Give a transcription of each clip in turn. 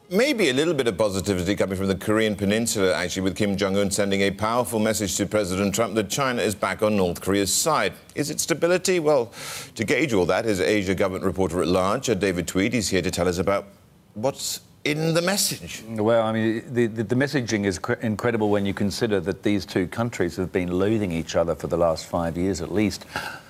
Maybe a little bit of positivity coming from the Korean Peninsula, actually, with Kim Jong Un sending a powerful message to President Trump that China is back on North Korea's side. Is it stability? Well, to gauge all that is Asia government reporter at large, David Tweed. He's here to tell us about what's in the message. Well, I mean, the messaging is incredible when you consider that these two countries have been loathing each other for the last 5 years at least.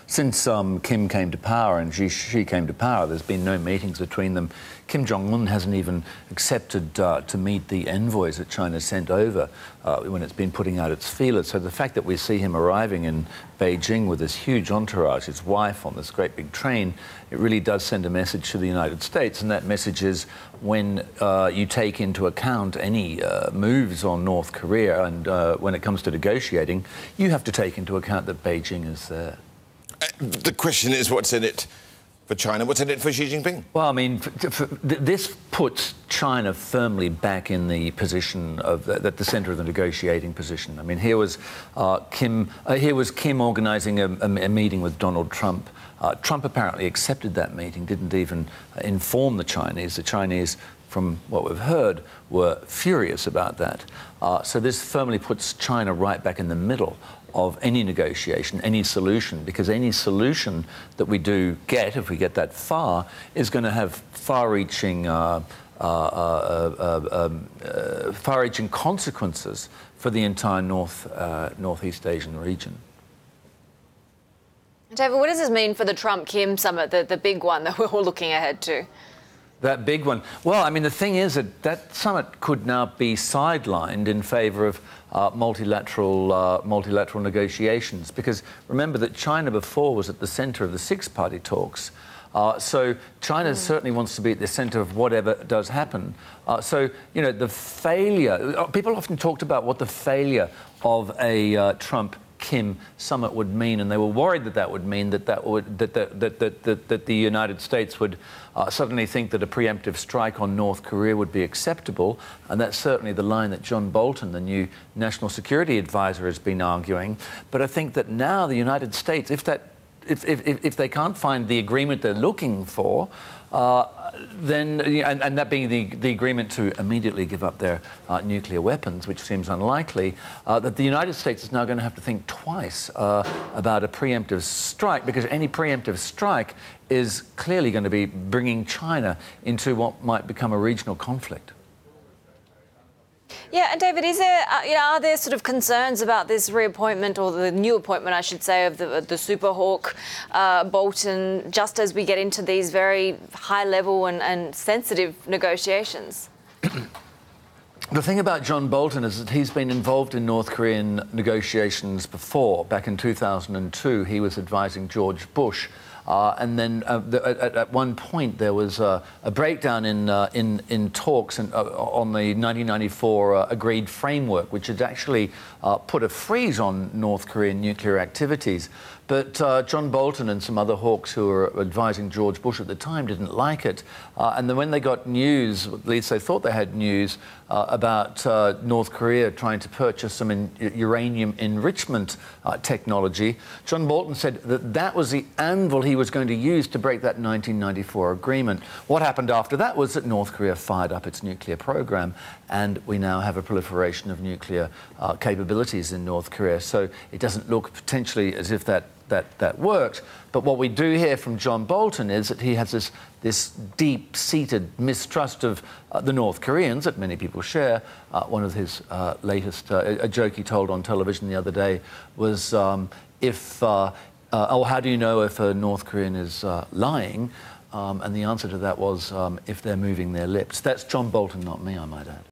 Since Kim came to power and Xi came to power, there's been no meetings between them. Kim Jong Un hasn't even accepted to meet the envoys that China sent over when it's been putting out its feelers. So the fact that we see him arriving in Beijing with this huge entourage, his wife on this great big train, it really does send a message to the United States. And that message is when you take into account any moves on North Korea and when it comes to negotiating, you have to take into account that Beijing is there. The question is, what's in it for China? What's in it for Xi Jinping? Well, I mean, this puts China firmly back in the position of at the centre of the negotiating position. I mean, here was Kim organising a meeting with Donald Trump. Trump apparently accepted that meeting, didn't even inform the Chinese. The Chinese, from what we've heard, were furious about that. So this firmly puts China right back in the middle of any negotiation, any solution, because any solution that we do get, if we get that far, is going to have far-reaching consequences for the entire Northeast Asian region. David, what does this mean for the Trump-Kim summit, the big one that we're all looking ahead to? That big one. Well, I mean, the thing is that summit could now be sidelined in favour of multilateral negotiations, because remember that China before was at the centre of the six-party talks. So China certainly wants to be at the centre of whatever does happen. So, you know, the failure... People often talked about what the failure of a Trump-Kim summit would mean, and they were worried that would mean that the United States would suddenly think that a preemptive strike on North Korea would be acceptable, and that's certainly the line that John Bolton, the new national security advisor, has been arguing. But I think that now the United States, if they can't find the agreement they're looking for, then, and that being the agreement to immediately give up their nuclear weapons, which seems unlikely, that the United States is now going to have to think twice about a preemptive strike, because any preemptive strike is clearly going to be bringing China into what might become a regional conflict. Yeah, and David, is there, are there sort of concerns about this reappointment, or the new appointment, I should say, of the super hawk Bolton, just as we get into these very high-level and sensitive negotiations? The thing about John Bolton is that he's been involved in North Korean negotiations before. Back in 2002, he was advising George Bush. And then at one point there was a breakdown in talks on the 1994 agreed framework, which had actually put a freeze on North Korean nuclear activities. But John Bolton and some other hawks who were advising George Bush at the time didn't like it. And then when they got news, at least they thought they had news, about North Korea trying to purchase some uranium enrichment technology, John Bolton said that was the anvil he was going to use to break that 1994 agreement. What happened after that was that North Korea fired up its nuclear program, and we now have a proliferation of nuclear capabilities in North Korea. So it doesn't look potentially as if that worked. But what we do hear from John Bolton is that he has this deep-seated mistrust of the North Koreans that many people share. One of his latest, a joke he told on television the other day was, how do you know if a North Korean is lying? And the answer to that was, if they're moving their lips. That's John Bolton, not me, I might add.